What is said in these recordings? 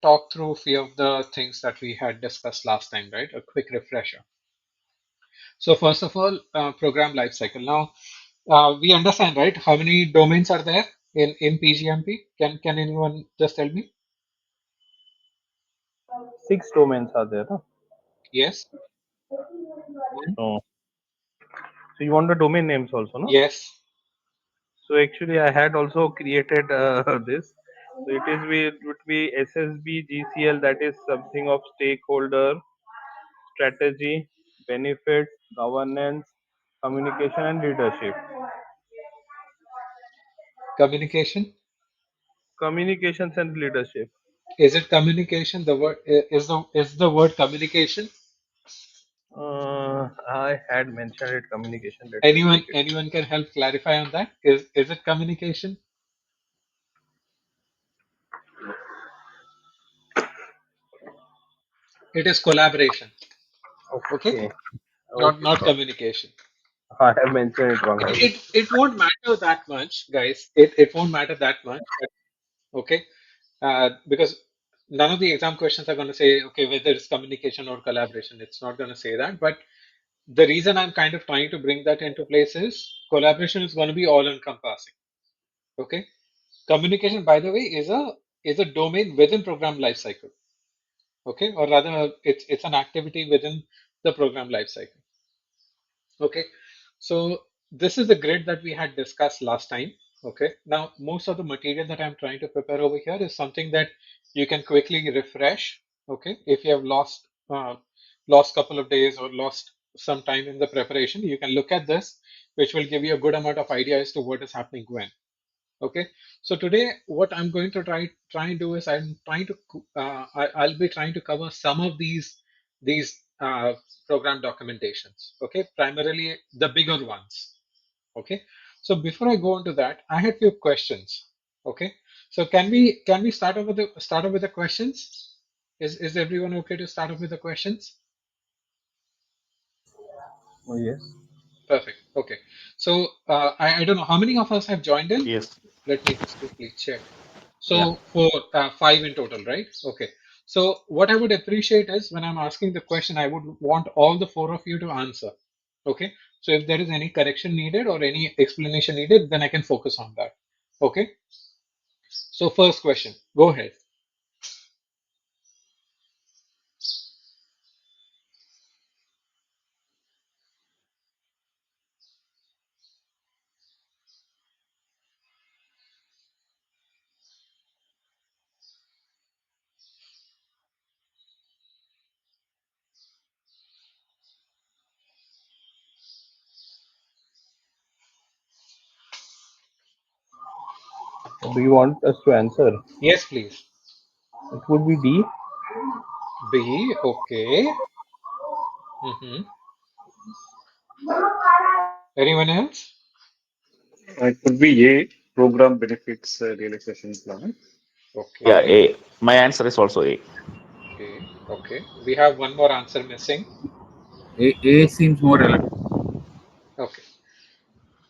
talk through a few of the things that we had discussed last time, right? A quick refresher. So first of all, program lifecycle. Now, we understand, right? How many domains are there in PGMP? Can anyone just tell me? 6 domains are there. Huh? Yes. One. Oh. So you want the domain names also, no? Yes. So actually, I had also created this. So would be SSB GCL, that is something of stakeholder, strategy, benefits, governance, communication, and leadership. Communication. Communications and leadership. Is it communication? The word is the word communication? I had mentioned it communication. Let me Anyone check it. anyone can help clarify on that? Is it communication? It is collaboration. Okay, Okay. not Okay. communication. I have mentioned it wrong. It, I will. it it won't matter that much, guys. It won't matter that much. Okay, because none of the exam questions are going to say, okay, whether it's communication or collaboration. It's not going to say that. But the reason I'm kind of trying to bring that into place is collaboration is going to be all encompassing. Okay, communication, by the way, is a domain within program lifecycle. Okay, or rather, it's an activity within the program lifecycle. Okay, so this is the grid that we had discussed last time. Okay, now most of the material that I'm trying to prepare over here is something that you can quickly refresh. Okay, if you have lost couple of days or lost some time in the preparation, you can look at this, which will give you a good amount of idea as to what is happening when. Okay, so today what I'm going to try and do is I'll be trying to cover some of these program documentations. Okay, primarily the bigger ones. Okay, so before I go into that, I had few questions. Okay, so can we start off with the questions? Is everyone okay to start off with the questions? Oh, yes. Perfect. Okay, so I don't know how many of us have joined in. Yes. Let me just quickly check. Yeah. So for five in total, right? Okay. So what I would appreciate is when I'm asking the question, I would want all the four of you to answer. Okay. So if there is any correction needed or any explanation needed, then I can focus on that. Okay. So first question, go ahead. Do you want us to answer? Yes, please. It would be D. B. Okay. hmm Anyone else? It could be A, program benefits realization plan. Yeah. Okay. A. My answer is also A. A. Okay. We have one more answer missing. A seems more relevant. Okay.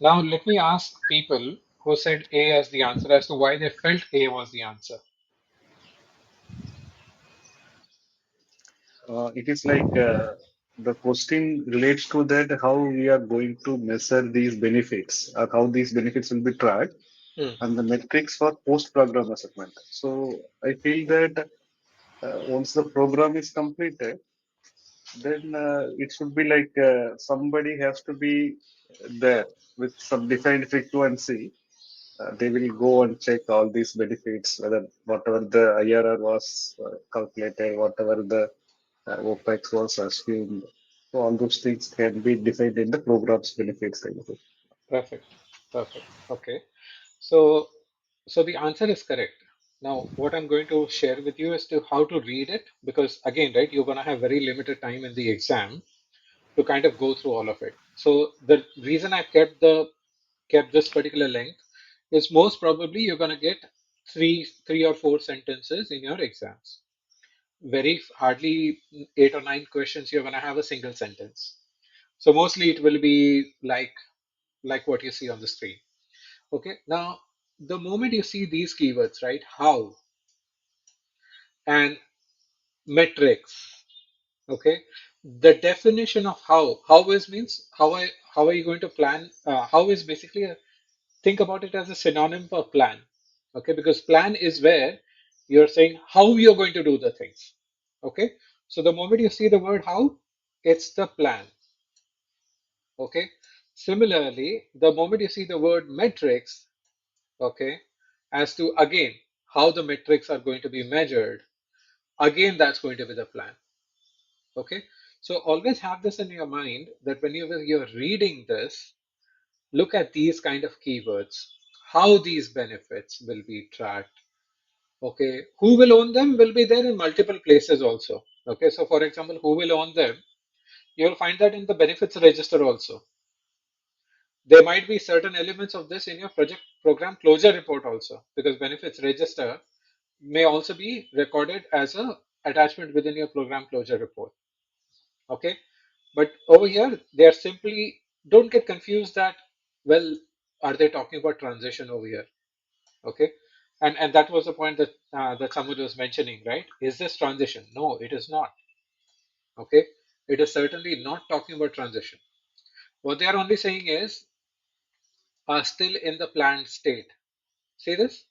Now, let me ask people who said A as the answer as to why they felt A was the answer. It is like the question relates to that how we are going to measure these benefits or how these benefits will be tracked Hmm, and the metrics for post-program assessment. So I feel that once the program is completed, then it should be like somebody has to be there with some defined frequency. They will go and check all these benefits, whether whatever the IRR was calculated, whatever the OPEX was assumed. So all those things can be defined in the program's benefits. I guess. perfect. Perfect. Okay. So, so the answer is correct. Now, what I'm going to share with you is to how to read it, because again, right, you're going to have very limited time in the exam to kind of go through all of it. So the reason I kept this particular length is most probably you're going to get three or four sentences in your exams. Very hardly 8 or 9 questions you're going to have a single sentence. So mostly it will be like what you see on the screen. Okay, now the moment you see these keywords, right? How? and metrics. Okay, the definition of how is means how are you going to plan? How is basically think about it as a synonym for plan. Okay, because plan is where you're saying how you're going to do the things. Okay, so the moment you see the word how, it's the plan. Okay, similarly, the moment you see the word metrics, okay, as to again how the metrics are going to be measured, again that's going to be the plan. Okay, so always have this in your mind that whenever you're reading this, look at these kind of keywords, how these benefits will be tracked. Okay, who will own them will be there in multiple places also. Okay, so for example, who will own them, you'll find that in the benefits register also. There might be certain elements of this in your project program closure report also, because benefits register may also be recorded as a attachment within your program closure report. Okay, but over here they are simply, don't get confused that, well, are they talking about transition over here? Okay, and that was the point that that someone was mentioning, right? Is this transition? No, it is not. Okay, it is certainly not talking about transition. What they are only saying is are still in the planned state. See this?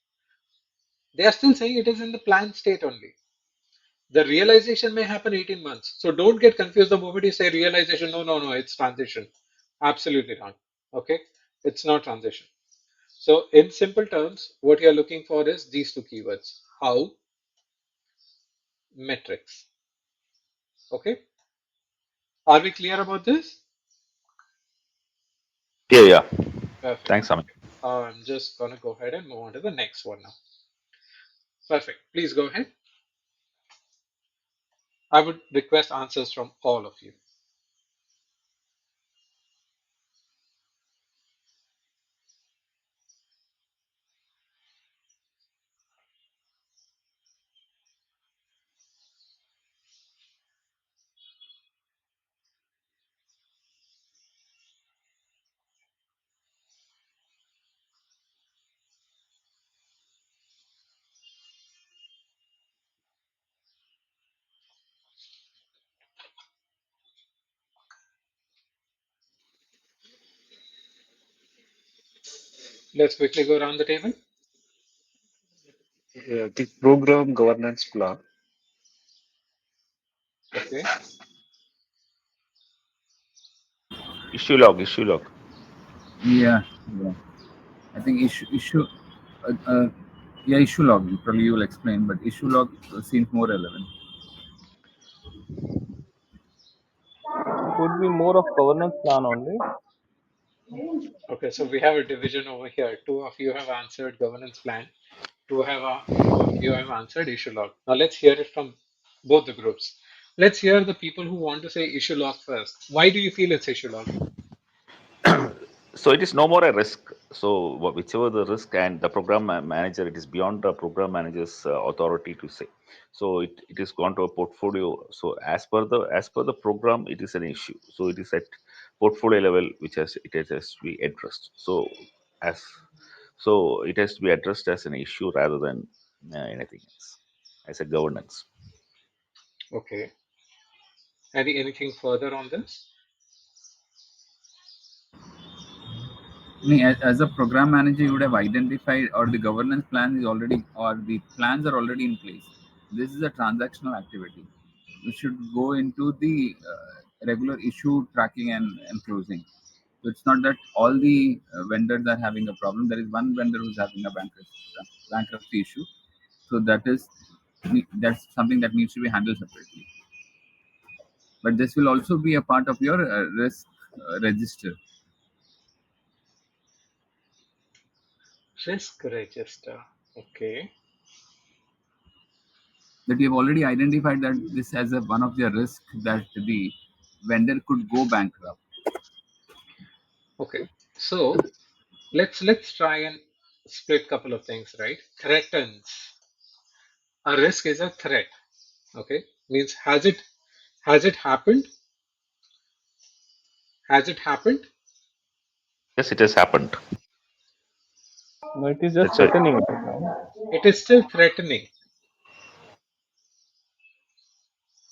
They are still saying it is in the planned state only. The realization may happen 18 months. So don't get confused the moment you say realization. No, no, no, it's transition. Absolutely not. Okay, it's not transition. So in simple terms, what you're looking for is these two keywords: how, metrics. Okay, are we clear about this? Yeah, yeah. Perfect. Thanks, Amit. I'm just gonna go ahead and move on to the next one now. Perfect. Please go ahead. I would request answers from all of you. Let's quickly go around the table. The program governance plan. Okay. Issue log, issue log. Yeah, yeah. I think uh, uh, yeah, issue log. Probably you will explain, but issue log seems more relevant. It would be more of governance plan only. Okay, so we have a division over here. Two of you have answered governance plan. Two of you have answered issue log. Now let's hear it from both the groups. Let's hear the people who want to say issue log first. Why do you feel it's issue log? So it is no more a risk. So whichever the risk and the program manager, it is beyond the program manager's authority to say. So it is gone to a portfolio. So as per the program, it is an issue. So it is at portfolio level, which has to be addressed. As it has to be addressed as an issue rather than anything else as a governance. Okay. Anything further on this? I mean, as a program manager, you would have identified, or the governance plan is already, or the plans are already in place. This is a transactional activity. We should go into the regular issue tracking and closing. So it's not that all the vendors are having a problem. There is one vendor who's having a bankruptcy issue. So that's something that needs to be handled separately. But this will also be a part of your risk register. Risk register. Okay. That you have already identified that this as one of the risks that the vendor could go bankrupt. Okay. So let's try and split couple of things, right? Threatens. A risk is a threat. Okay. Means has it happened? Has it happened? Yes, it has happened. No, it is just That's right. threatening right now. It is still threatening.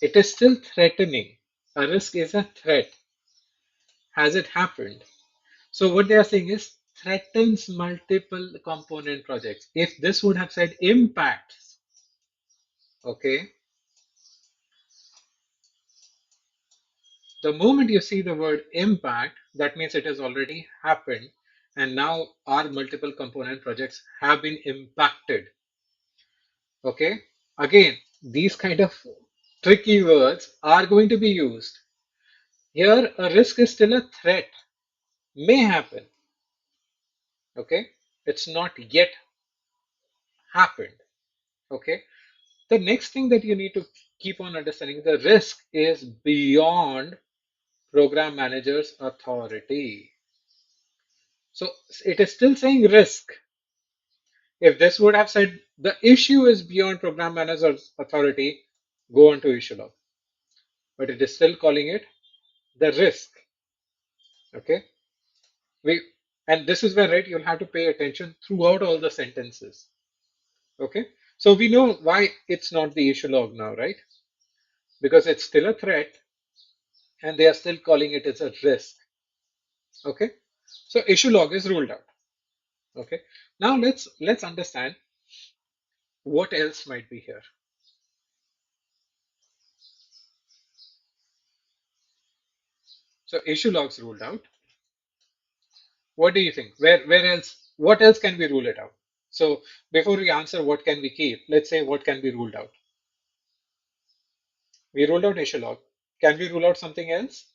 It is still threatening. A risk is a threat. Has it happened? So what they are saying is threatens multiple component projects. If this would have said impacts, okay, the moment you see the word impact, that means it has already happened, and now our multiple component projects have been impacted. Okay, again, these kind of tricky words are going to be used. Here, a risk is still a threat, may happen. Okay, it's not yet happened. Okay, the next thing that you need to keep on understanding, the risk is beyond program manager's authority. So it is still saying risk. If this would have said the issue is beyond program manager's authority, go on to issue log. But it is still calling it the risk. Okay. We and this is where, right, you'll have to pay attention throughout all the sentences. Okay. So we know why it's not the issue log now, right? Because it's still a threat and they are still calling it as a risk. Okay. So issue log is ruled out. Okay. Now let's understand what else might be here. So issue logs ruled out. What do you think? Where else? What else can we rule it out? So before we answer what can we keep, let's say what can be ruled out. We ruled out issue log. Can we rule out something else?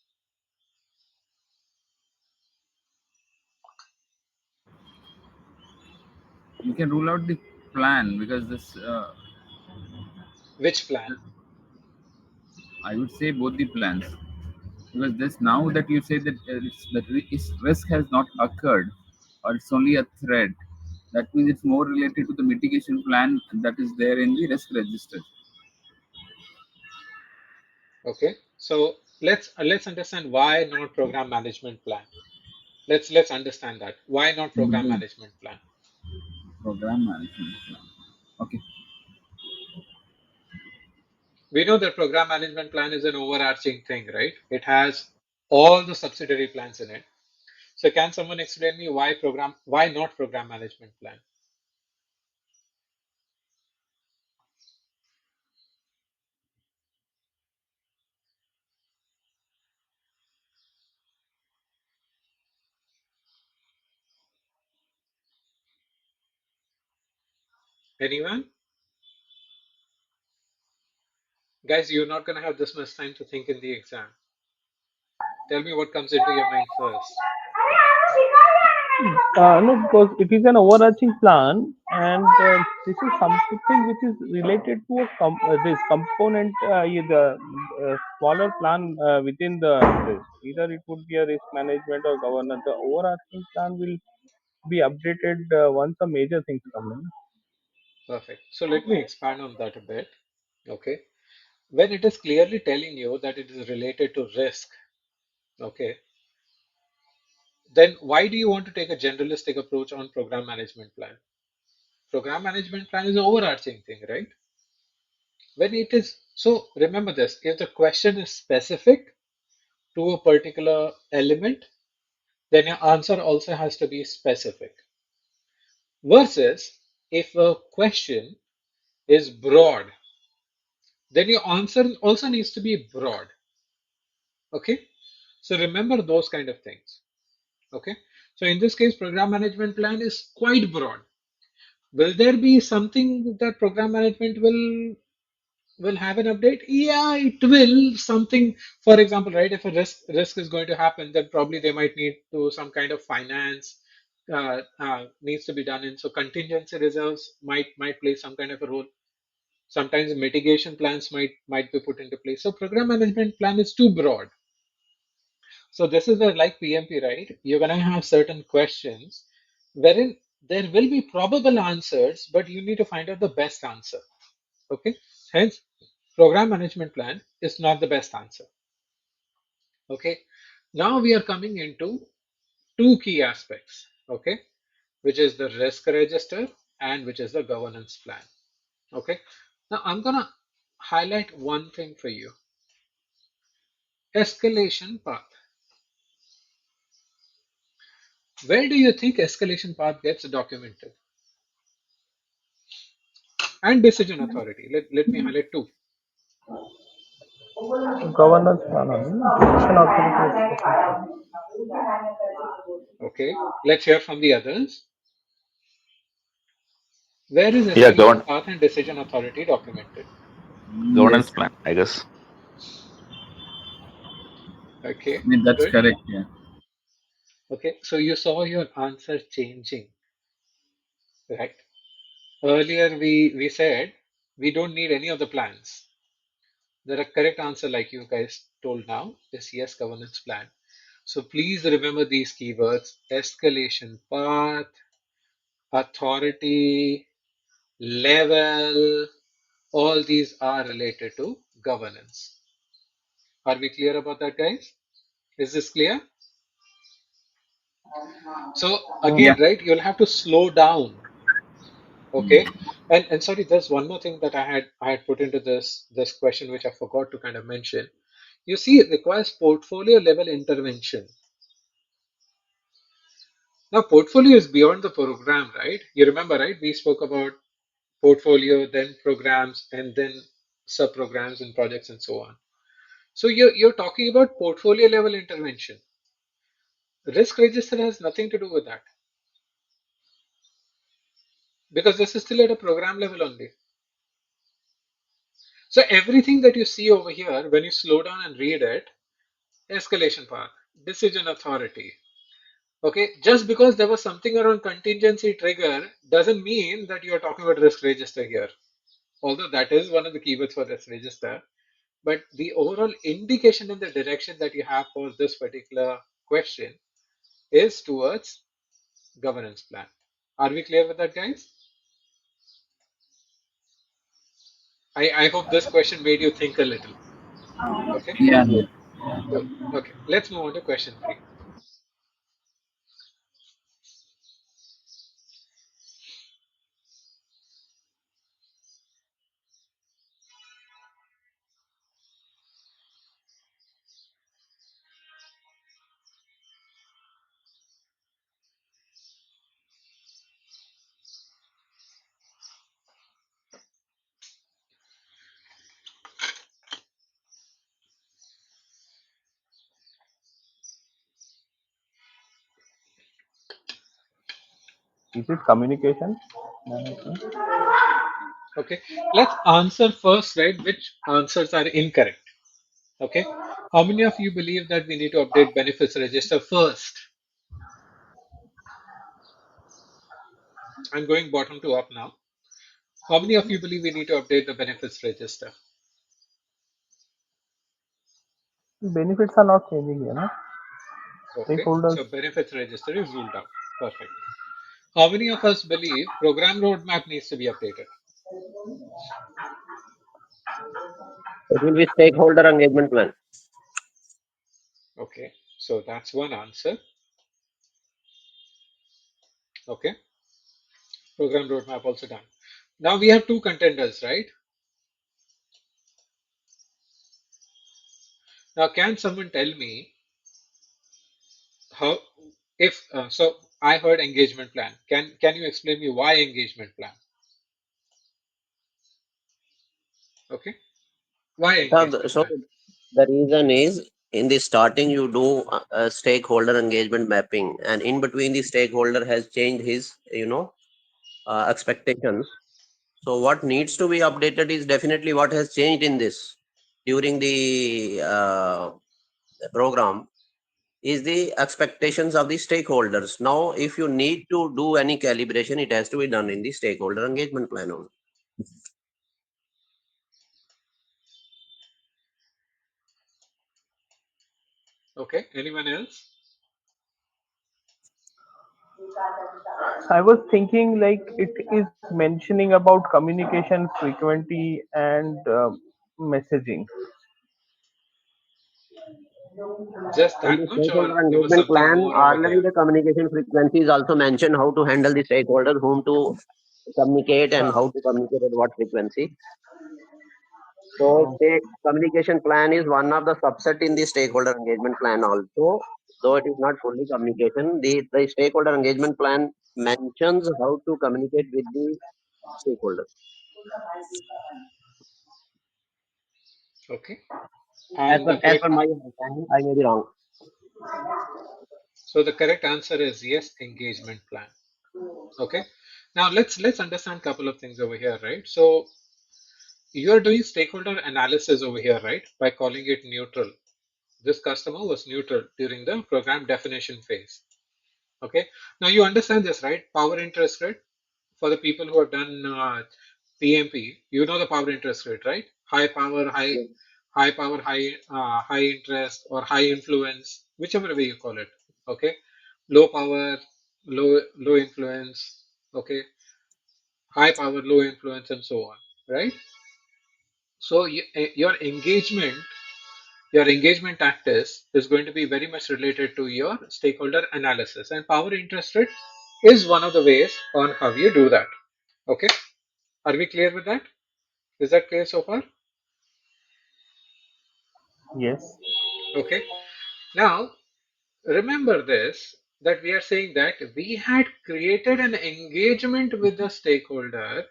You can rule out the plan because this, Which plan? I would say both the plans. Because this now that you say that risk has not occurred or it's only a threat, that means it's more related to the mitigation plan that is there in the risk register. Okay. So let's understand why not program management plan. Let's understand that. Why not program Mhm. management plan? Program management plan. Okay. We know that program management plan is an overarching thing, right? It has all the subsidiary plans in it. So can someone explain me why not program management plan? Anyone? Guys, you're not going to have this much time to think in the exam. Tell me what comes into your mind first. No, because it is an overarching plan, and this is something which is related to this component, the smaller plan within the risk. Either it would be a risk management or governance. The overarching plan will be updated once a major things come in. Perfect. So let me expand on that a bit. Okay. When it is clearly telling you that it is related to risk, okay, then why do you want to take a generalistic approach on program management plan? Program management plan is an overarching thing, right? When it is, so remember this, if the question is specific to a particular element, then your answer also has to be specific. Versus if a question is broad, then your answer also needs to be broad. Okay. So remember those kind of things. Okay. So in this case, program management plan is quite broad. Will there be something that program management will have an update? Yeah, it will. Something, for example, right? If a risk is going to happen, then probably they might need to some kind of finance needs to be done in. So contingency reserves might play some kind of a role. Sometimes mitigation plans might be put into place. So program management plan is too broad. So this is where, like PMP, right? You're gonna have certain questions wherein there will be probable answers, but you need to find out the best answer. Okay. Hence, program management plan is not the best answer. Okay. Now we are coming into two key aspects. Okay. Which is the risk register and which is the governance plan. Okay. Now highlight one thing for you. Escalation path. Where do you think escalation path gets documented? And decision authority. Let me highlight two. Governance plan only. Decision authority. Okay, let's hear from the others. Where is Yeah, escalation path and decision authority documented? governance Yes, plan, I guess. Okay, I mean, that's good. correct. Yeah. Okay, so you saw your answer changing, right? Earlier we said we don't need any of the plans. The correct answer, like you guys told now, is yes, governance plan. So please remember these keywords: escalation path, authority, level, all these are related to governance. Are we clear about that, guys? Is this clear? So Yeah. again, right, you'll have to slow down. Okay. And sorry, there's one more thing that I had put into this question which I forgot to kind of mention. You see, it requires portfolio level intervention. Now, portfolio is beyond the program, right? You remember, right? We spoke about portfolio, then programs, and then sub-programs and projects and so on. So you're talking about portfolio level intervention. Risk register has nothing to do with that because this is still at a program level only. So everything that you see over here, when you slow down and read it, escalation path, decision authority. Okay, just because there was something around contingency trigger doesn't mean that you are talking about risk register here. Although that is one of the keywords for risk register, but the overall indication in the direction that you have for this particular question is towards governance plan. Are we clear with that, guys? I hope this question made you think a little. Okay. Yeah. Yes. Good. Okay. Let's move on to question three. Is it communication management? Okay. Let's answer first, right? Which answers are incorrect? Okay. How many of you believe that we need to update benefits register first? I'm going bottom to up now. How many of you believe we need to update the benefits register? Benefits are not changing, Okay. Stakeholders. So benefits register is ruled out. Perfect. How many of us believe program roadmap needs to be updated? It will be stakeholder engagement plan. Okay. So that's one answer. Okay. Program roadmap also done. Now we have two contenders, right? Now, can someone tell me how, if, so I heard engagement plan. Can you explain me why engagement plan? Okay. Why engagement So plan? the reason is in the starting you do a stakeholder engagement mapping, and in between the stakeholder has changed his expectations. So what needs to be updated is definitely what has changed in this during the program is the expectations of the stakeholders. Now, if you need to do any calibration, it has to be done in the stakeholder engagement plan only. Okay. Anyone else? I was thinking like it is mentioning about communication frequency and messaging. Just In that the much, or stakeholder there was engagement something plan, more over already there? the communication frequencies also mention how to handle the stakeholders, whom to communicate and Huh. how to communicate at what frequency. So state communication plan is one of the subset in the stakeholder engagement plan also. Though it is not fully communication, the stakeholder engagement plan mentions how to communicate with the stakeholders. Okay. And the As correct per my understanding, I may be wrong. so the correct answer is yes, engagement plan. Okay. Now let's understand a couple of things over here, right? So you are doing stakeholder analysis over here, right? By calling it neutral. This customer was neutral during the program definition phase. Okay. Now you understand this, right? Power interest rate for the people who have done PMP, you know the power interest rate, right? High power, Yes. high interest, or high influence, whichever way you call it. Okay. Low power, low influence. Okay. High power, low influence, and so on. Right. So your engagement practice is going to be very much related to your stakeholder analysis, and power interest rate is one of the ways on how you do that. Okay, are we clear with that? Is that clear so far? Yes. Okay, now remember this, that we are saying that we had created an engagement with the stakeholder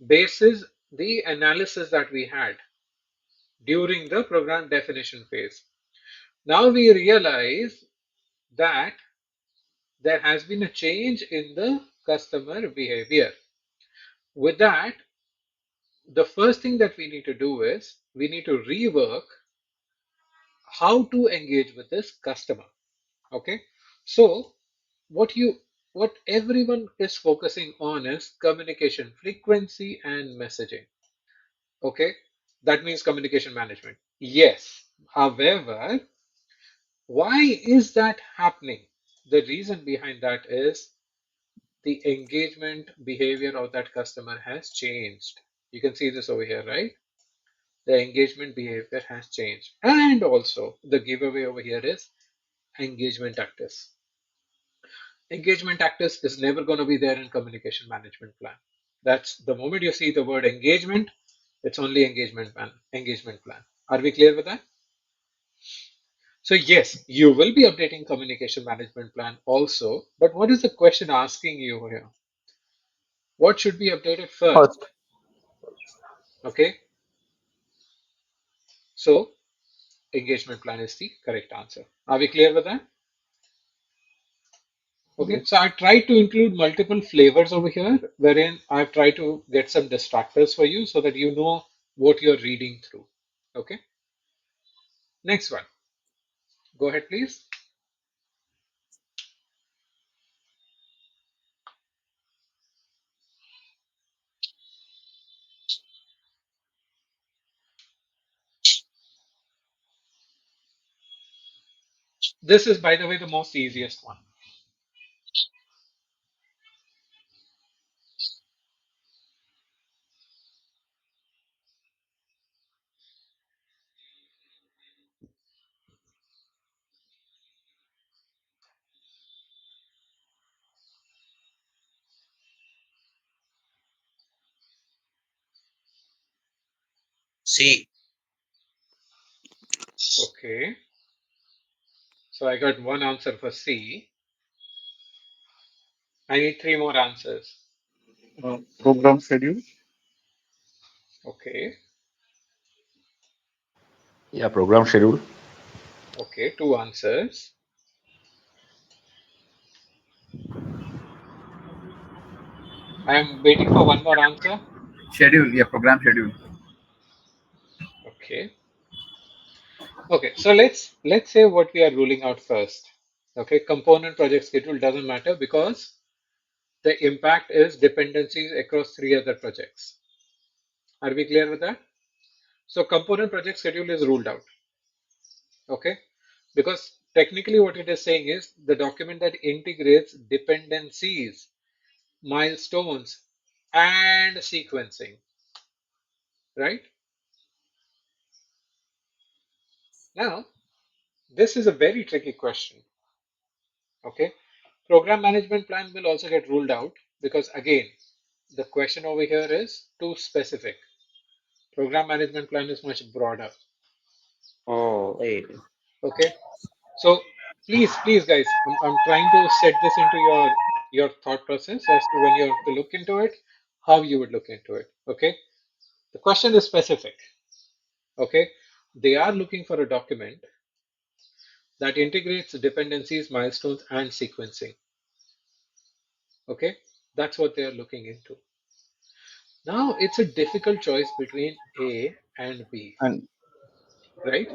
basis the analysis that we had during the program definition phase. Now we realize that there has been a change in the customer behavior. With that, the first thing that we need to do is we need to rework how to engage with this customer. Okay, so what you what everyone is focusing on is communication frequency and messaging. Okay, that means communication management. Yes, however, why is that happening? The reason behind that is the engagement behavior of that customer has changed. You can see this over here, right? The engagement behavior has changed. And also the giveaway over here is engagement tactics. Engagement tactics is never going to be there in communication management plan. That's the moment you see the word engagement, it's only engagement plan. Are we clear with that? So yes, you will be updating communication management plan also, but what is the question asking you here? What should be updated first? First. Okay, so engagement plan is the correct answer. Are we clear with that? Okay, Yes. so I tried to include multiple flavors over here, wherein I've tried to get some distractors for you so that you know what you're reading through. Okay, next one. Go ahead, please. This is, by the way, the most easiest one. C. Okay, so I got one answer for C. I need three more answers. Program schedule. Okay, Yeah, program schedule. okay, two answers. I am waiting for one more answer. Schedule, yeah, program schedule. Okay, okay, so let's say what we are ruling out first. Okay, component project schedule doesn't matter because the impact is dependencies across three other projects. Are we clear with that? So component project schedule is ruled out. Okay, because technically what it is saying is the document that integrates dependencies, milestones, and sequencing, right? Now, this is a very tricky question. Okay, program management plan will also get ruled out because again, the question over here is too specific. Program management plan is much broader. Oh, Okay. So please, guys, I'm trying to set this into your thought process as to when you have to look into it, how you would look into it. Okay. The question is specific. Okay. They are looking for a document that integrates dependencies, milestones, and sequencing. Okay. That's what they are looking into. Now it's a difficult choice between A and B, And right?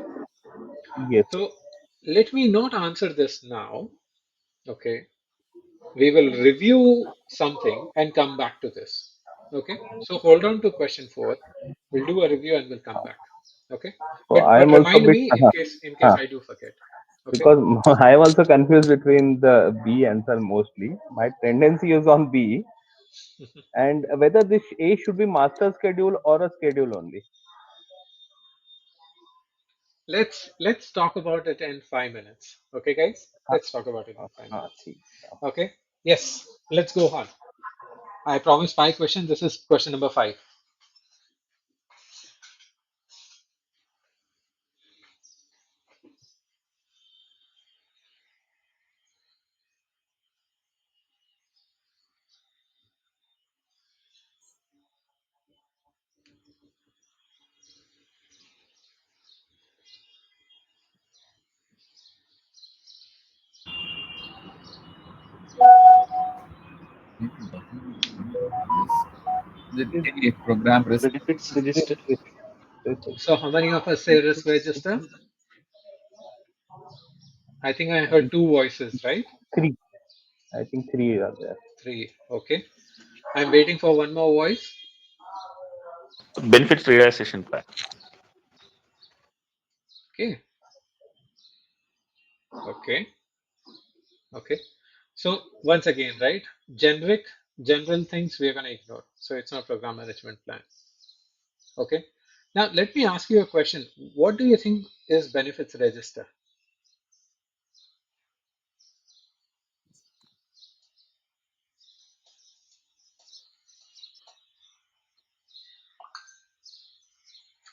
yes, So let me not answer this now. Okay. We will review something and come back to this. Okay. So hold on to question 4. We'll do a review and we'll come back. Okay. so I But am also a remind bit me in case I do forget. Okay. because I am also confused between the B answer mostly. My tendency is on B, and whether this A should be master schedule or a schedule only. Let's talk about it in 5 minutes. Okay, guys? हाँ, Let's talk about it in हाँ, five हाँ, minutes. ठीक है. Okay. Yes. Let's go on. I promised 5 questions. This is question number 5. Need to document this. The program risk. Benefits Yes, register. yes, yes, yes. So how many of us say risk register? I think I I heard think two voices, right? three. I think three are there. 3. Okay. I'm waiting for one more voice. Benefits realization plan. Okay. Okay. Okay. So once again, right? General things we're gonna ignore. So it's not program management plan. Okay. Now let me ask you a question. What do you think is benefits register?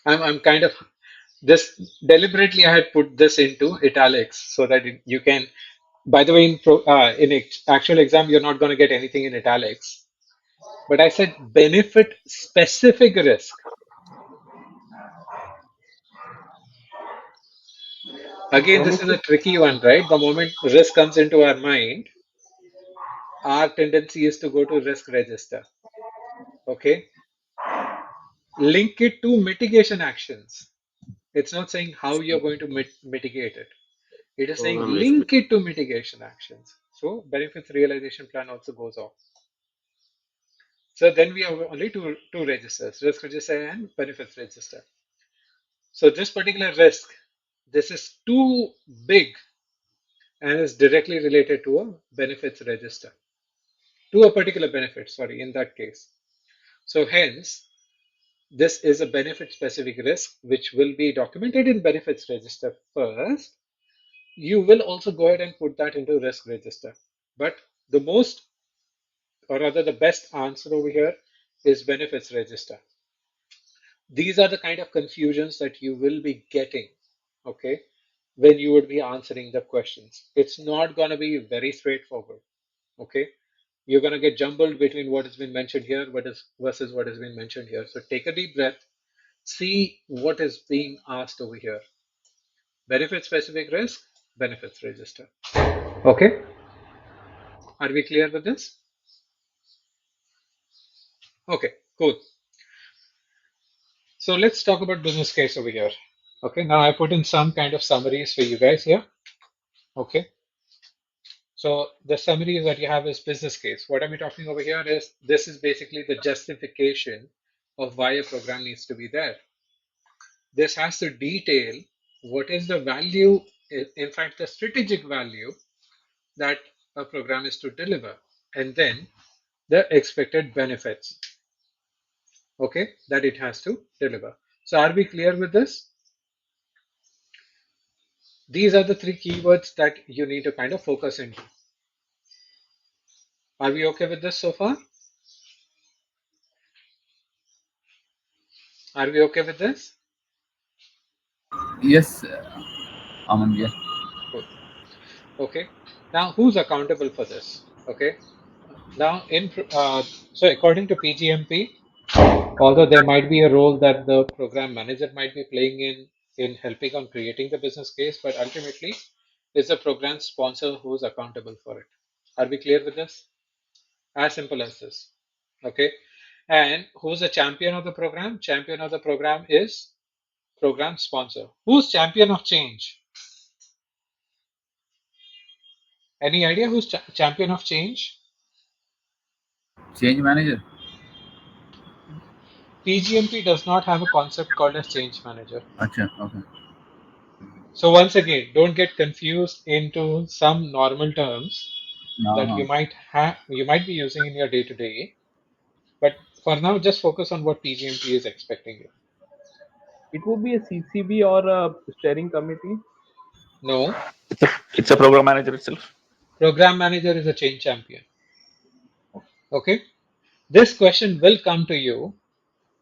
I'm kind of this deliberately I had put this into italics so that you can. By the way, actual exam, you're not going to get anything in italics. But I said benefit specific risk. Again, this is a Benefit. tricky one, right? The moment risk comes into our mind, our tendency is to go to risk register. Okay. Link it to mitigation actions. It's not saying how you're going to mitigate it. It is saying program risk. link it to mitigation actions. So benefits realization plan also goes off. So then we have only two registers, risk register and benefits register. So this particular risk, this is too big and is directly related to a benefits register, to a particular benefit, sorry, in that case. So hence, this is a benefit specific risk, which will be documented in benefits register first. You will also go ahead and put that into risk register. But the most, or rather the best answer over here is benefits register. These are the kind of confusions that you will be getting, okay, when you would be answering the questions. It's not going to be very straightforward, okay. You're going to get jumbled between what has been mentioned here versus what has been mentioned here. So take a deep breath, see what is being asked over here. Benefit specific risk, benefits register. Okay, are we clear with this? Okay, cool. So let's talk about business case over here. Okay, now I put in some kind of summaries for you guys here. Okay, so the summary that you have is business case. What I'm talking over here is this is basically the justification of why a program needs to be there. This has to detail what is the value, in fact, the strategic value that a program is to deliver, and then the expected benefits, okay, that it has to deliver. So are we clear with this? These are the three keywords that you need to kind of focus into. Are we okay with this so far? Are we okay with this? Yes, Aman. Yeah. Cool. Okay. Now, who's accountable for this? Okay. Now, so according to PGMP, although there might be a role that the program manager might be playing in helping on creating the business case, but ultimately, it's the program sponsor who's accountable for it. Are we clear with this? As simple as this. Okay. And who's the champion of the program? Champion of the program is program sponsor. Who's champion of change? Any idea who's champion of change? Change manager. PGMP does not have a concept called as change manager. Acha. Okay. So once again, don't get confused into some normal terms that Uh-huh. you might be using in your day to day. But for now, just focus on what PGMP is expecting you. It would be a CCB or a steering committee. No, It's a program manager itself. program manager is a change champion. Okay, this question will come to you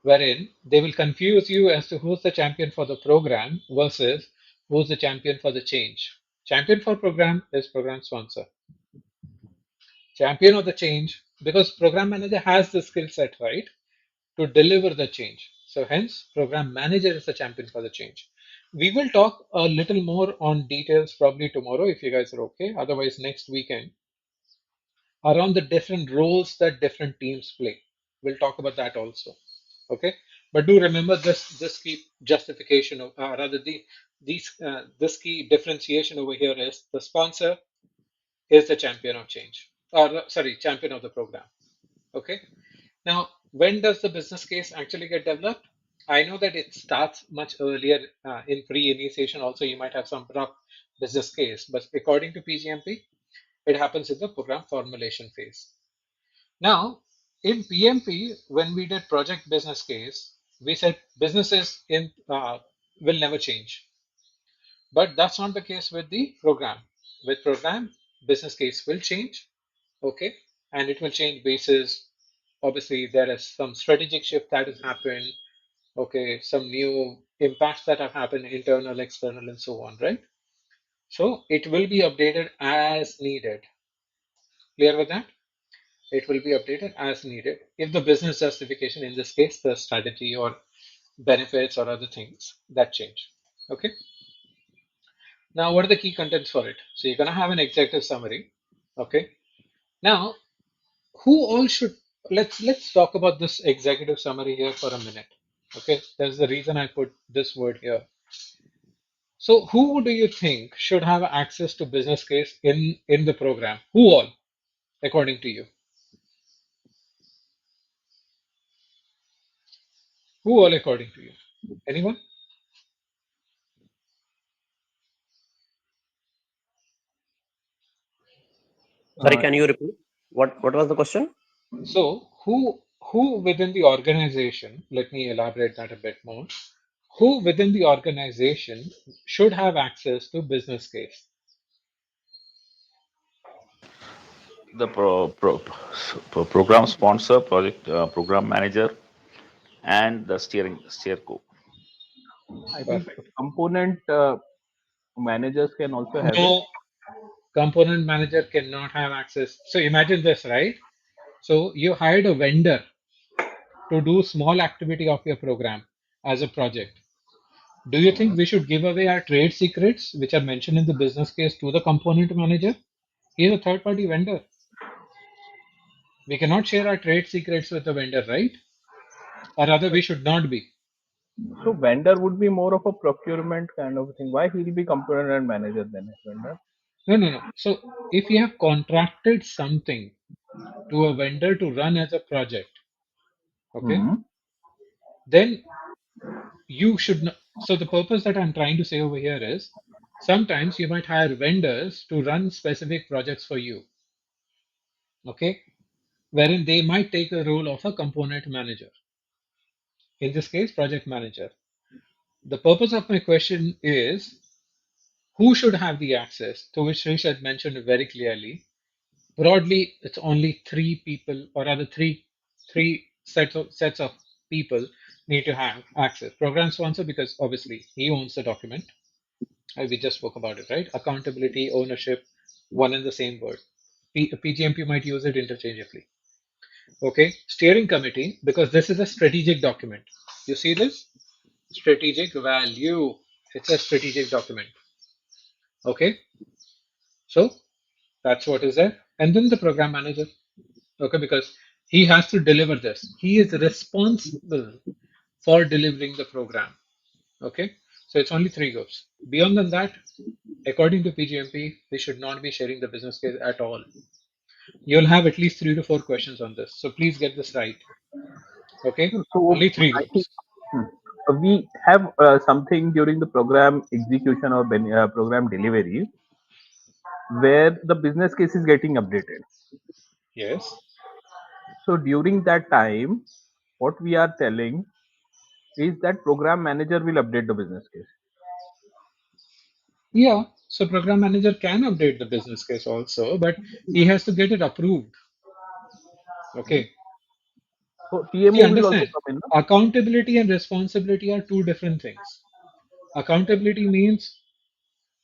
wherein they will confuse you as to who's the champion for the program versus who's the champion for the change. Champion for program is program sponsor. Champion of the change, because program manager has the skill set, right, to deliver the change. So hence, program manager is the champion for the change. We will talk a little more on details probably tomorrow if you guys are okay. Otherwise, next weekend around the different roles that different teams play. We'll talk about that also. Okay, but do remember this key justification of rather this key differentiation over here is the sponsor is the champion of change, or sorry, champion of the program. Okay. Now, when does the business case actually get developed? I know that it starts much earlier in pre-initiation. Also, you might have some rough business case, but according to PGMP, it happens in the program formulation phase. Now, in PMP, when we did project business case, we said businesses in will never change. But that's not the case with the program. With program, business case will change, okay, and it will change basis. Obviously, there is some strategic shift that has happened, okay, some new impacts that have happened, internal, external, and so on, right? So it will be updated as needed. Clear with that? It will be updated as needed if the business justification, in this case, the strategy or benefits or other things that change. Okay. Now, what are the key contents for it? So you're going to have an executive summary. Okay. Now, who all should let's talk about this executive summary here for a minute. Okay. There's the reason I put this word here. So who do you think should have access to business case in the program? Who all, according to you? Who all, according to you? Anyone? Sorry, Uh, can you repeat? What was the question? So who within the organization, let me elaborate that a bit more. Who within the organization should have access to business case? The program sponsor, project program manager, and the steer co. I think Perfect. component managers can also have it. No, component manager cannot have access. So imagine this, right? So you hired a vendor to do small activity of your program as a project. Do you think we should give away our trade secrets, which are mentioned in the business case, to the component manager? He's a third party vendor. We cannot share our trade secrets with the vendor, right? Or rather, we should not be. So vendor would be more of a procurement kind of thing. Why he'll be component manager then as vendor? No, no, no. So if you have contracted something to a vendor to run as a project, okay, Hmm. then you should not. So the purpose that I'm trying to say over here is sometimes you might hire vendors to run specific projects for you, okay, wherein they might take the role of a component manager. In this case, project manager. The purpose of my question is who should have the access, to which Rish had mentioned very clearly. Broadly, it's only three people, or rather three sets of people need to have access. Program sponsor, because obviously he owns the document. We just spoke about it, right? Accountability, ownership, one and the same word. PGMP might use it interchangeably. Okay. Steering committee, because this is a strategic document. You see this? Strategic value. It's a strategic document. Okay. So that's what is there. And then the program manager. Okay. Because he has to deliver this. He is responsible for delivering the program. Okay. So it's only three groups. Beyond than that, according to PGMP, we should not be sharing the business case at all. You'll have at least 3 to 4 questions on this. So please get this right. Okay. So Only three I think groups. we have something during the program execution or program delivery where the business case is getting updated. Yes. So during that time, what we are telling is that program manager will update the business case. Yeah. So program manager can update the business case also, but he has to get it approved. Okay. So See, TMO will also understand. come in. No? Accountability and responsibility are two different things. Accountability means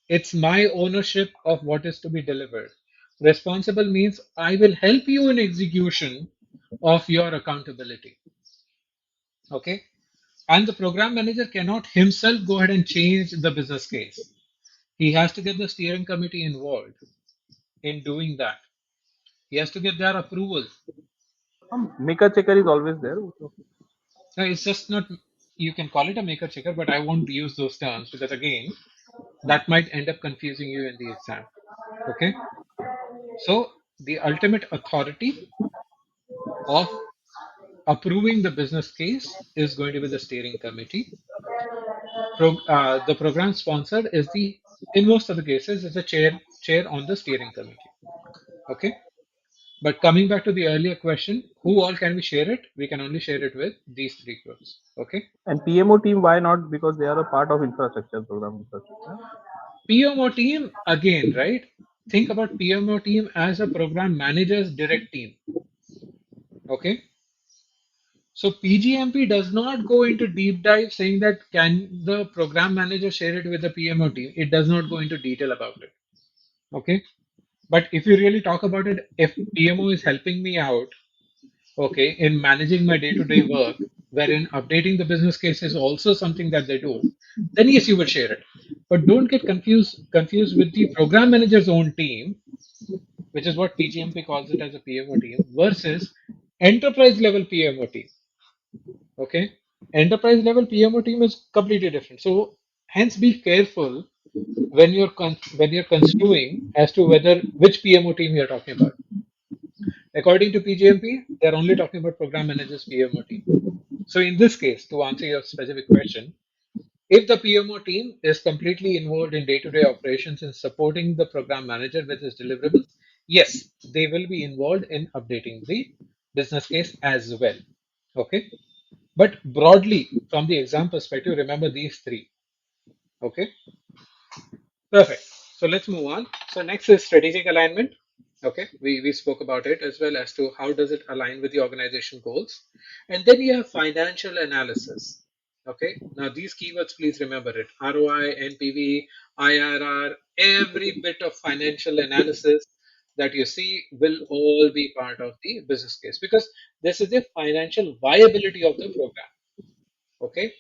it's my ownership of what is to be delivered. Responsible means I will help you in execution of your accountability. Okay. And the program manager cannot himself go ahead and change the business case. He has to get the steering committee involved in doing that. He has to get their approval. Maker checker is always there. So, Now, it's just not, you can call it a maker checker, but I won't use those terms because, again, that might end up confusing you in the exam. Okay. So, the ultimate authority of approving the business case is going to be the steering committee. The program sponsor is the, in most of the cases, is the chair on the steering committee. Okay. But coming back to the earlier question, who all can we share it? We can only share it with these three groups. Okay. and PMO team, why not? Because they are a part of infrastructure program infrastructure. PMO team, again, right? Think about PMO team as a program manager's direct team. Okay. So PGMP does not go into deep dive saying that can the program manager share it with the PMO team. It does not go into detail about it. Okay. But if you really talk about it, if PMO is helping me out, okay, in managing my day-to-day work, wherein updating the business case is also something that they do, then yes, you will share it. But don't get confused with the program manager's own team, which is what PGMP calls it as a PMO team, versus enterprise level PMO team. Okay, enterprise level PMO team is completely different. So hence, be careful when you're construing as to whether which PMO team you're talking about. According to PGMP, they're only talking about program managers PMO team. So in this case, to answer your specific question, if the PMO team is completely involved in day-to-day operations and supporting the program manager with his deliverables, yes, they will be involved in updating the business case as well. Okay. But broadly, from the exam perspective, remember these three. Okay. Perfect. So let's move on. So next is strategic alignment. Okay, we spoke about it as well as to how does it align with the organization goals. And then you have financial analysis. Okay, now these keywords, please remember it. ROI, NPV, IRR, every bit of financial analysis that you see will all be part of the business case because this is the financial viability of the program. Okay,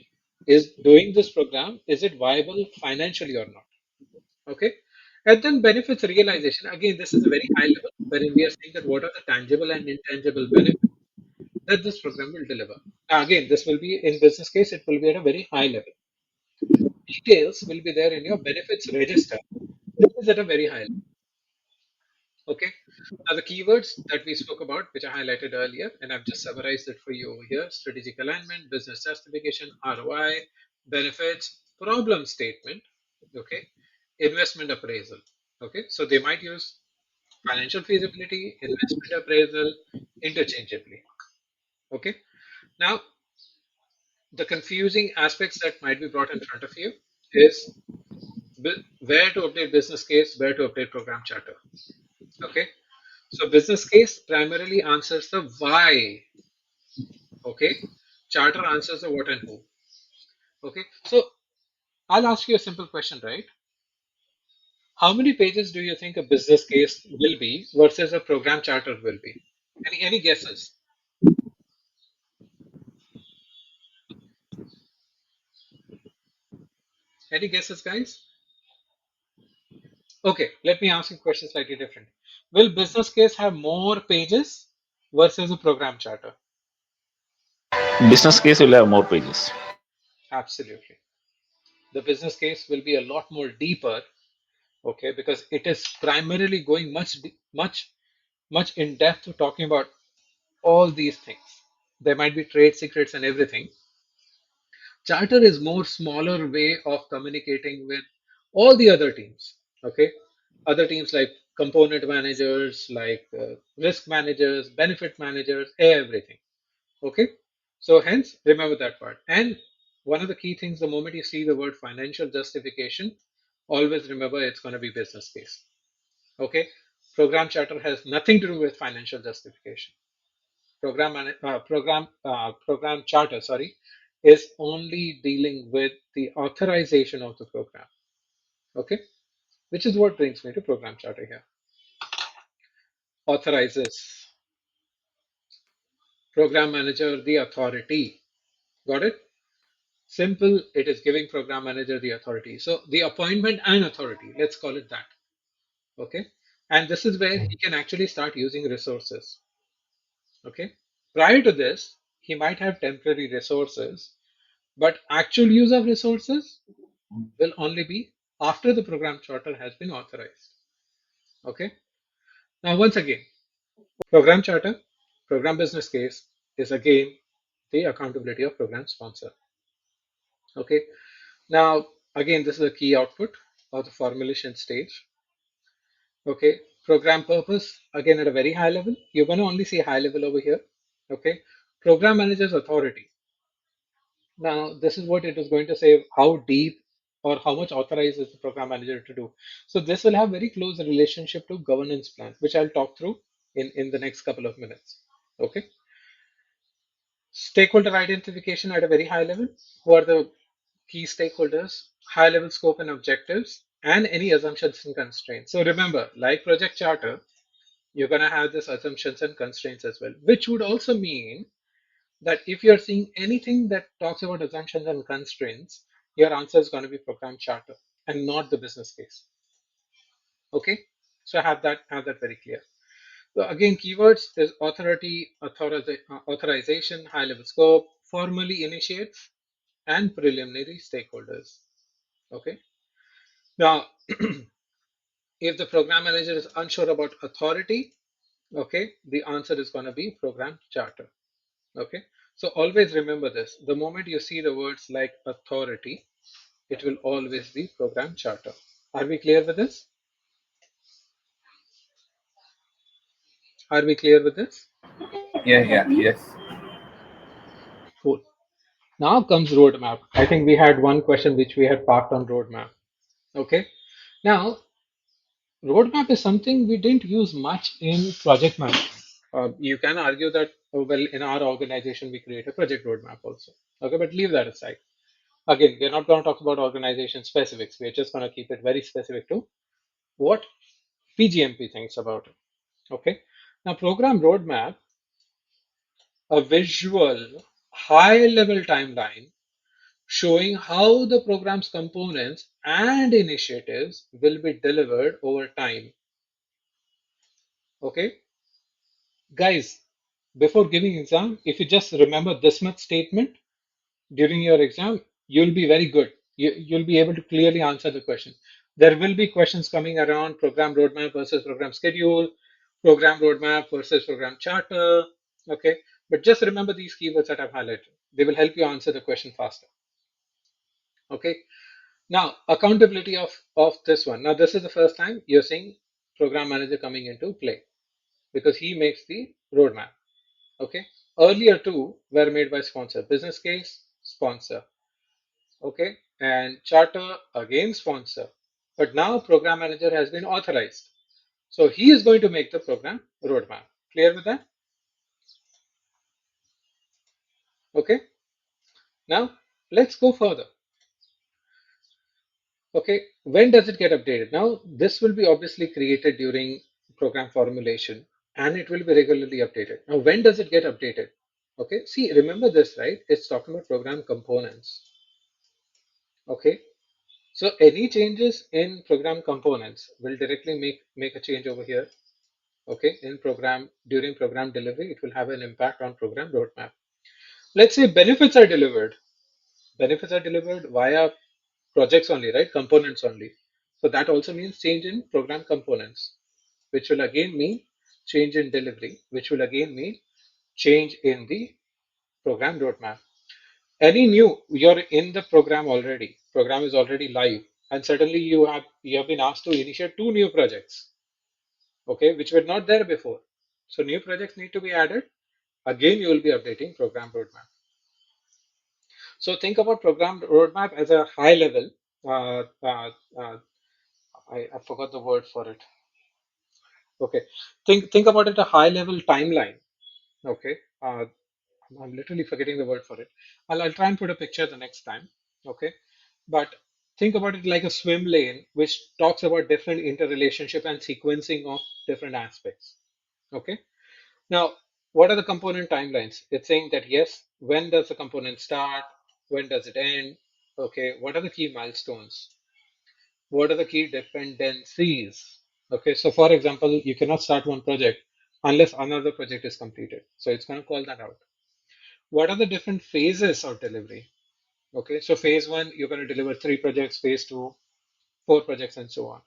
is doing this program, is it viable financially or not? Okay. And then benefits realization. Again, this is a very high level wherein we are saying that what are the tangible and intangible benefits that this program will deliver. Now, again, this will be in business case, it will be at a very high level. Details will be there in your benefits register. This is at a very high level. Okay. Now, the keywords that we spoke about, which I highlighted earlier, and I've just summarized it for you over here: strategic alignment, business justification, ROI, benefits, problem statement, okay, investment appraisal. Okay, so they might use financial feasibility, investment appraisal interchangeably. Okay, now the confusing aspects that might be brought in front of you is where to update business case, where to update program charter. Okay, so business case primarily answers the why. Okay, Charter answers the what and who. Okay, so I'll ask you a simple question, right? How many pages do you think a business case will be versus a program charter will be? Any guesses? Any guesses, guys? Okay, let me ask you a question slightly different. Will business case have more pages versus a program charter? Business case will have more pages. Absolutely. The business case will be a lot more deeper, okay, because it is primarily going much in depth to talking about all these things. There might be trade secrets and everything. Charter is more smaller way of communicating with all the other teams. Okay, other teams like component managers, like risk managers, benefit managers, everything. Okay, so hence remember that part. And one of the key things, the moment you see the word financial justification, always remember it's going to be business case. Okay, program charter has nothing to do with financial justification. Program charter, sorry, is only dealing with the authorization of the program. Okay, which is what brings me to program charter here. Authorizes program manager the authority. Got it? Simple. It is giving program manager the authority. So the appointment and authority. Let's call it that. Okay, and this is where he can actually start using resources. Okay, prior to this, he might have temporary resources, but actual use of resources will only be after the program charter has been authorized. Okay. Now, once again, program charter, program business case is again the accountability of program sponsor. Okay. Now, again, this is a key output of the formulation stage. Okay. Program purpose, again, at a very high level. You're going to only see high level over here. Okay. Program manager's authority. Now, this is what it is going to say how deep or how much authorized is the program manager to do. So this will have very close relationship to governance plan, which I'll talk through in the next couple of minutes. Okay. Stakeholder identification at a very high level. Who are the key stakeholders, high level scope and objectives, and any assumptions and constraints. So remember, like project charter, you're going to have this assumptions and constraints as well, which would also mean that if you're seeing anything that talks about assumptions and constraints, your answer is going to be program charter and not the business case. Okay, so have that very clear. So again, keywords is authority, authorization, high level scope, formally initiates, and preliminary stakeholders. Okay, now if the program manager is unsure about authority, okay, the answer is going to be program charter. Okay, so always remember this. The moment you see the words like authority, it will always be program charter. Are we clear with this? Are we clear with this? Yes. Cool. Now comes roadmap. I think we had one question which we had parked on roadmap. Okay. Now, roadmap is something we didn't use much in project management. You can argue that, well, in our organization, we create a project roadmap also. Okay, but leave that aside. Again, we're not going to talk about organization specifics. We're just going to keep it very specific to what PgMP thinks about it. Okay. Now, program roadmap, a visual, high level timeline showing how the program's components and initiatives will be delivered over time. Okay. Guys, before giving exam, if you just remember this much statement during your exam, you'll be very good. You'll be able to clearly answer the question. There will be questions coming around program roadmap versus program schedule, program roadmap versus program charter. Okay, but just remember these keywords that I've highlighted. They will help you answer the question faster. Okay, now accountability of this one. Now this is the first time you're seeing program manager coming into play because he makes the roadmap. Okay, earlier two were made by sponsor, business case, sponsor. Okay, and charter again sponsor, but now program manager has been authorized, so he is going to make the program roadmap. Clear with that? Okay, Now, let's go further. Okay, when does it get updated? Now, this will be obviously created during program formulation and it will be regularly updated. Now, when does it get updated? Okay, see, remember this, right? It's talking about program components. Okay, so any changes in program components will directly make a change over here. Okay, in program during program delivery, it will have an impact on program roadmap. Let's say benefits are delivered. Benefits are delivered via projects only, right? Components only. So that also means change in program components, which will again mean change in delivery, which will again mean change in the program roadmap. Any new, you're in the program already, program is already live, and suddenly you have been asked to initiate two new projects, okay, which were not there before. So new projects need to be added. Again, you will be updating program roadmap. So think about program roadmap as a high level. Uh, uh, uh, I forgot the word for it. Okay, think about it a high level timeline. Okay, I'm literally forgetting the word for it. I'll try and put a picture the next time. Okay, but think about it like a swim lane, which talks about different interrelationship and sequencing of different aspects. Okay, now what are the component timelines? It's saying that yes, when does the component start? When does it end? Okay, what are the key milestones? What are the key dependencies? Okay, so for example, you cannot start one project unless another project is completed. So it's going to call that out. What are the different phases of delivery? Okay, so phase one, you're going to deliver three projects, phase two, four projects, and so on.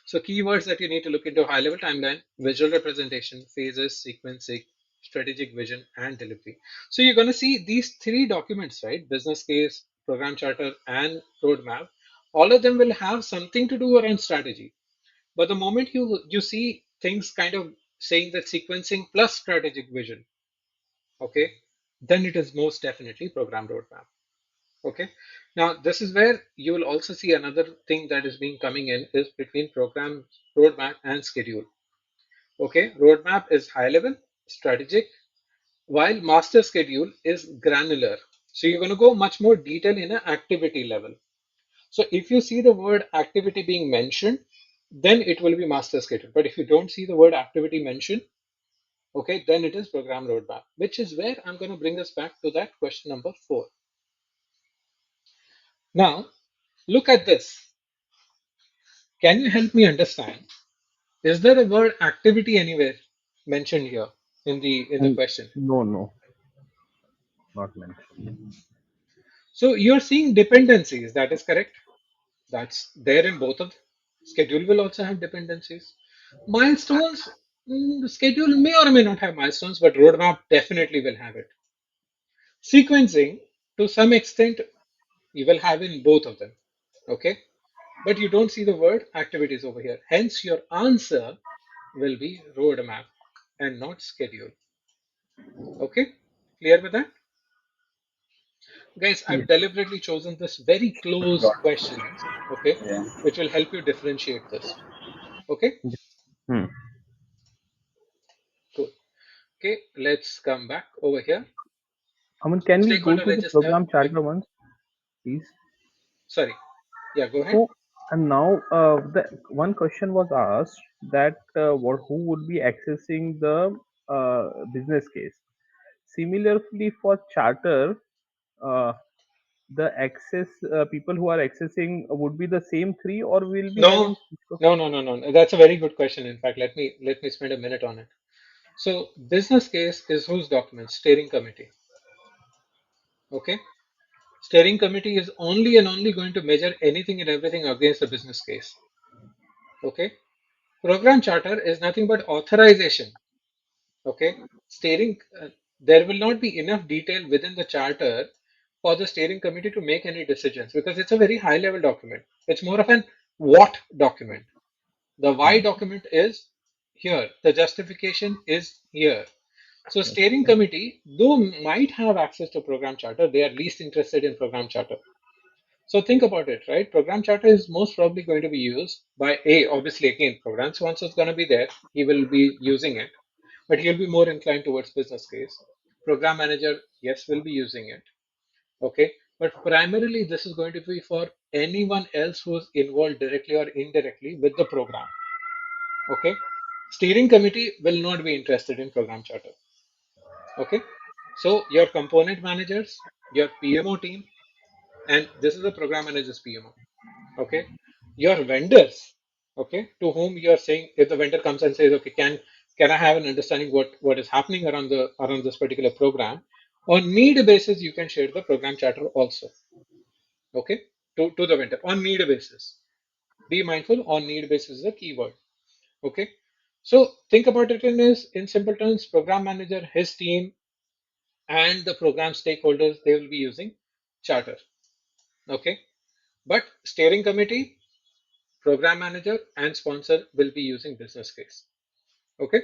So keywords that you need to look into: high level timeline, visual representation, phases, sequencing, strategic vision, and delivery. So you're going to see these three documents, right? Business case, program charter, and roadmap. All of them will have something to do around strategy. But the moment you see things kind of saying that sequencing plus strategic vision, okay, then it is most definitely program roadmap. Okay. Now this is where you will also see another thing that is being coming in is between program roadmap and schedule. Okay, roadmap is high level, strategic, while master schedule is granular. So you're going to go much more detail in an activity level. So if you see the word activity being mentioned, then it will be master schedule. But if you don't see the word activity mentioned, okay, then it is program roadmap, which is where I'm going to bring us back to that question number 4. Now, look at this. Can you help me understand? Is there a word activity anywhere mentioned here in the Mm, question? no, no, not mentioned. So you're seeing dependencies, that is correct. That's there in both of them. Schedule will also have dependencies. Milestones, the schedule may or may not have milestones, but roadmap definitely will have it. Sequencing, to some extent, you will have in both of them. Okay, but you don't see the word activities over here. Hence, your answer will be roadmap and not schedule. Okay, clear with that? Guys, Yeah. I've deliberately chosen this very close Got it. questions, okay, Yeah. which will help you differentiate this. Okay, Hmm. cool. Okay, let's come back over here. Aman, can we go Stakeholder to the register. program charter once, please? Sorry. Yeah, go ahead. So, and now the one question was asked that who would be accessing the business case? Similarly, for charter, uh, the access people who are accessing would be the same three, or will be No, having. no. That's a very good question. In fact, let me spend a minute on it. So, business case is whose document? Steering committee. Okay. Steering committee is only and only going to measure anything and everything against the business case. Okay. Program charter is nothing but authorization. Okay. Steering, there will not be enough detail within the charter for the steering committee to make any decisions because it's a very high level document. It's more of an what document. The why document is here. The justification is here. So steering committee, though might have access to program charter, they are least interested in program charter. So think about it, right? Program charter is most probably going to be used by obviously again, program sponsor is going to be there. He will be using it, but he'll be more inclined towards business case. Program manager, yes, will be using it. Okay, but primarily this is going to be for anyone else who's involved directly or indirectly with the program. Okay, steering committee will not be interested in program charter. Okay, so your component managers, your PMO team, and this is the program manager's PMO. Okay, your vendors, okay, to whom you are saying, if the vendor comes and says, okay, can I have an understanding what is happening around this particular program, on need basis you can share the program charter also. Okay, to the vendor on need basis. Be mindful, on need basis is a keyword. Okay, so think about it in simple terms. Program manager, his team, and the program stakeholders, they will be using charter. Okay, but steering committee, program manager, and sponsor will be using business case. Okay,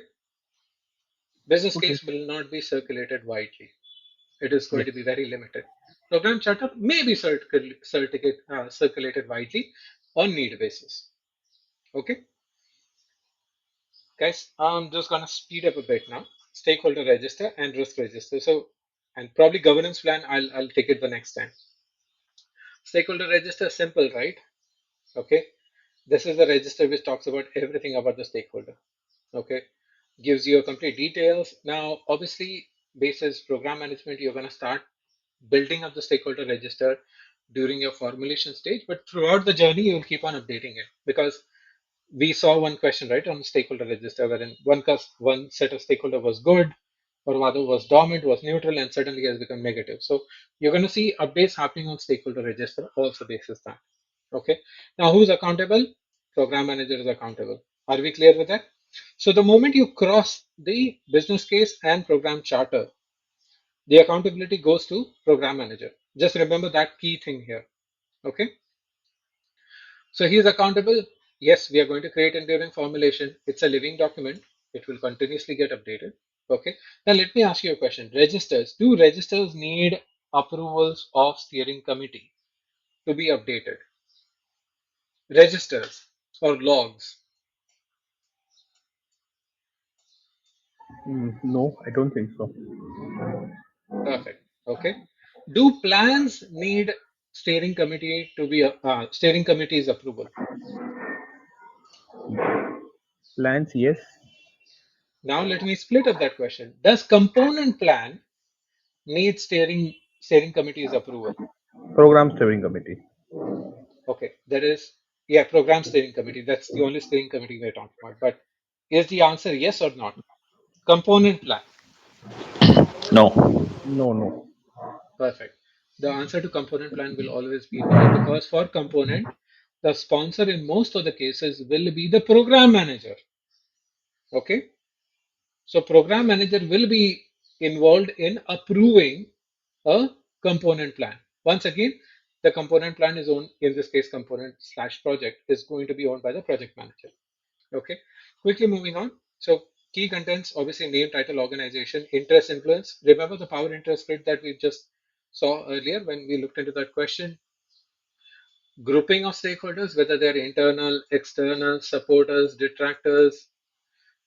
business Okay. case will not be circulated widely. It is going Yes. to be very limited. Program charter may be circulated widely on need basis. Okay, guys, I'm just gonna speed up a bit now. Stakeholder register and risk register. So, and probably governance plan, I'll take it the next time. Stakeholder register, simple, right? Okay, this is the register which talks about everything about the stakeholder. Okay, gives you a complete details. Now, obviously, basis program management, you're gonna start building up the stakeholder register during your formulation stage, but throughout the journey, you'll keep on updating it because we saw one question right on stakeholder register wherein one set of stakeholder was good or rather was dormant, was neutral, and suddenly has become negative. So you're going to see updates happening on stakeholder register also basis that. Okay, now who's accountable? Program manager is accountable. Are we clear with that? So the moment you cross the business case and program charter, the accountability goes to program manager. Just remember that key thing here. Okay, so he is accountable. Yes, we are going to create enduring formulation. It's a living document. It will continuously get updated. Okay. Now let me ask you a question. Registers. Do registers need approvals of steering committee to be updated? Registers or logs? No, I don't think so. Perfect. Okay. Do plans need steering committee to be steering committee's approval? Plans, yes. Now let me split up that question. Does component plan need steering committee's approval? Program steering committee. Okay, there is, yeah, program steering committee. That's the only steering committee we're talking about. But is the answer yes or not? Component plan. No. No, no. Perfect. The answer to component plan will always be no, because for component, the sponsor in most of the cases will be the program manager. Okay, so program manager will be involved in approving a component plan. Once again, the component plan is owned, in this case, component slash project is going to be owned by the project manager. Okay, quickly moving on. So key contents, obviously name, title, organization, interest, influence. Remember the power interest split that we just saw earlier when we looked into that question. Grouping of stakeholders, whether they're internal, external, supporters, detractors.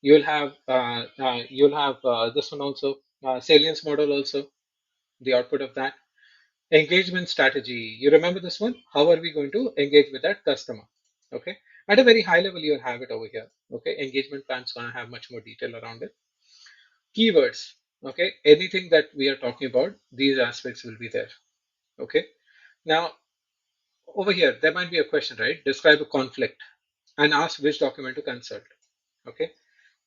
You'll have this one also, salience model also, the output of that. Engagement strategy. You remember this one? How are we going to engage with that customer? Okay. At a very high level, you'll have it over here. Okay. Engagement plan's gonna have much more detail around it. Keywords. Okay. Anything that we are talking about, these aspects will be there. Okay. Now, over here, there might be a question, right? Describe a conflict and ask which document to consult. Okay.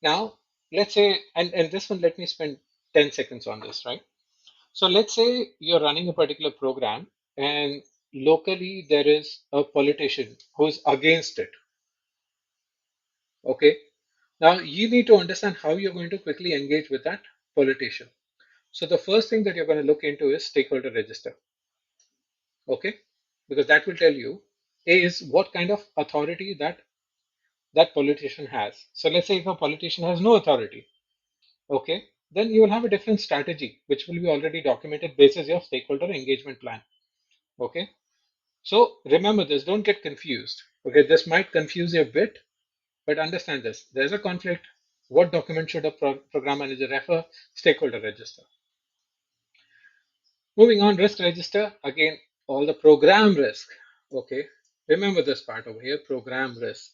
Now, let's say, and this one, let me spend 10 seconds on this, right? So let's say you're running a particular program and locally there is a politician who's against it. Okay. Now you need to understand how you're going to quickly engage with that politician. So the first thing that you're going to look into is stakeholder register. Okay. Because that will tell you is what kind of authority that politician has. So let's say if a politician has no authority, okay, then you will have a different strategy, which will be already documented basis your stakeholder engagement plan. Okay. So remember this, don't get confused. Okay, this might confuse you a bit, but understand this. There's a conflict. What document should a program manager refer? Stakeholder register. Moving on, risk register. Again, all the program risk. Okay. Remember this part over here, program risk.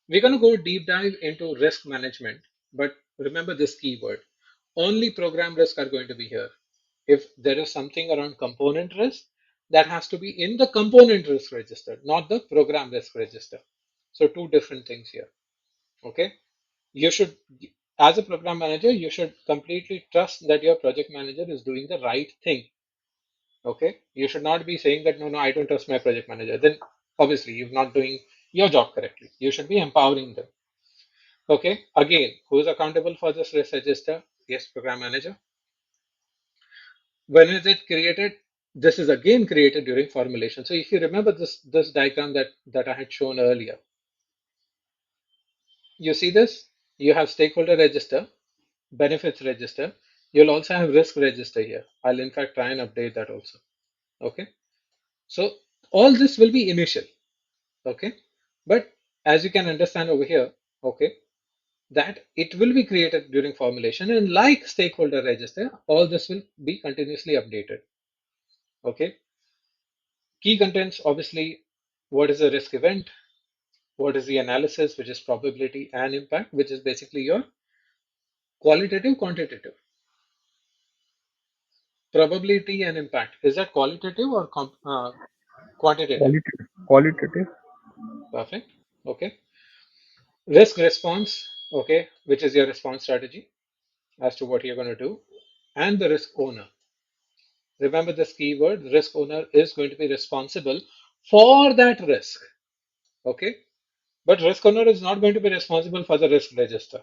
We're going to go deep dive into risk management, but remember this keyword. Only program risk are going to be here. If there is something around component risk, that has to be in the component risk register, not the program risk register. So two different things here. Okay. You should, as a program manager, you should completely trust that your project manager is doing the right thing. Okay. You should not be saying that, no, no, I don't trust my project manager. Then obviously you're not doing your job correctly. You should be empowering them. Okay, again, who is accountable for this risk register? Yes, program manager. When is it created? This is again created during formulation. So if you remember this diagram that I had shown earlier, you see this? You have stakeholder register, benefits register. You'll also have risk register here. I'll in fact try and update that also. Okay, so all this will be initial. Okay, but as you can understand over here, okay, that it will be created during formulation, and like stakeholder register, all this will be continuously updated. Okay, key contents, obviously, what is the risk event, what is the analysis, which is probability and impact, which is basically your qualitative, quantitative. Probability and impact, is that qualitative or quantitative? Qualitative. Perfect. Okay, risk response, okay, which is your response strategy as to what you're going to do, and the risk owner. Remember this keyword, risk owner is going to be responsible for that risk. Okay. But risk owner is not going to be responsible for the risk register.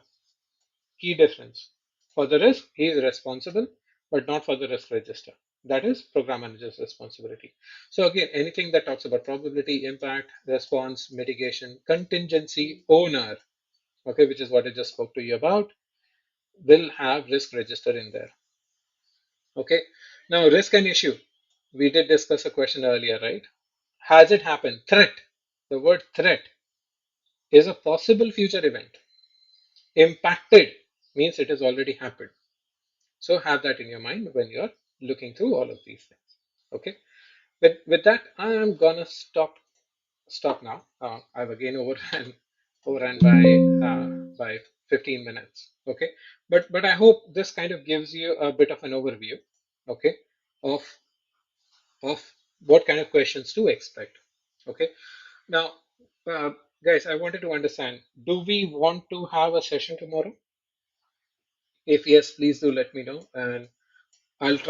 Key difference. For the risk, he is responsible, but not for the risk register. That is program manager's responsibility. So again, anything that talks about probability, impact, response, mitigation, contingency, owner, okay, which is what I just spoke to you about, will have risk register in there. Okay. Now, risk and issue. We did discuss a question earlier, right? Has it happened? Threat. The word threat is a possible future event. Impacted means it has already happened. So have that in your mind when you're looking through all of these things. Okay. With that, I am gonna stop now. I've again overran by 15 minutes. Okay. But I hope this kind of gives you a bit of an overview. Okay. Of of what kind of questions to expect. Okay. Now, uh, guys, I wanted to understand, do we want to have a session tomorrow? If yes, please do let me know, and I'll try.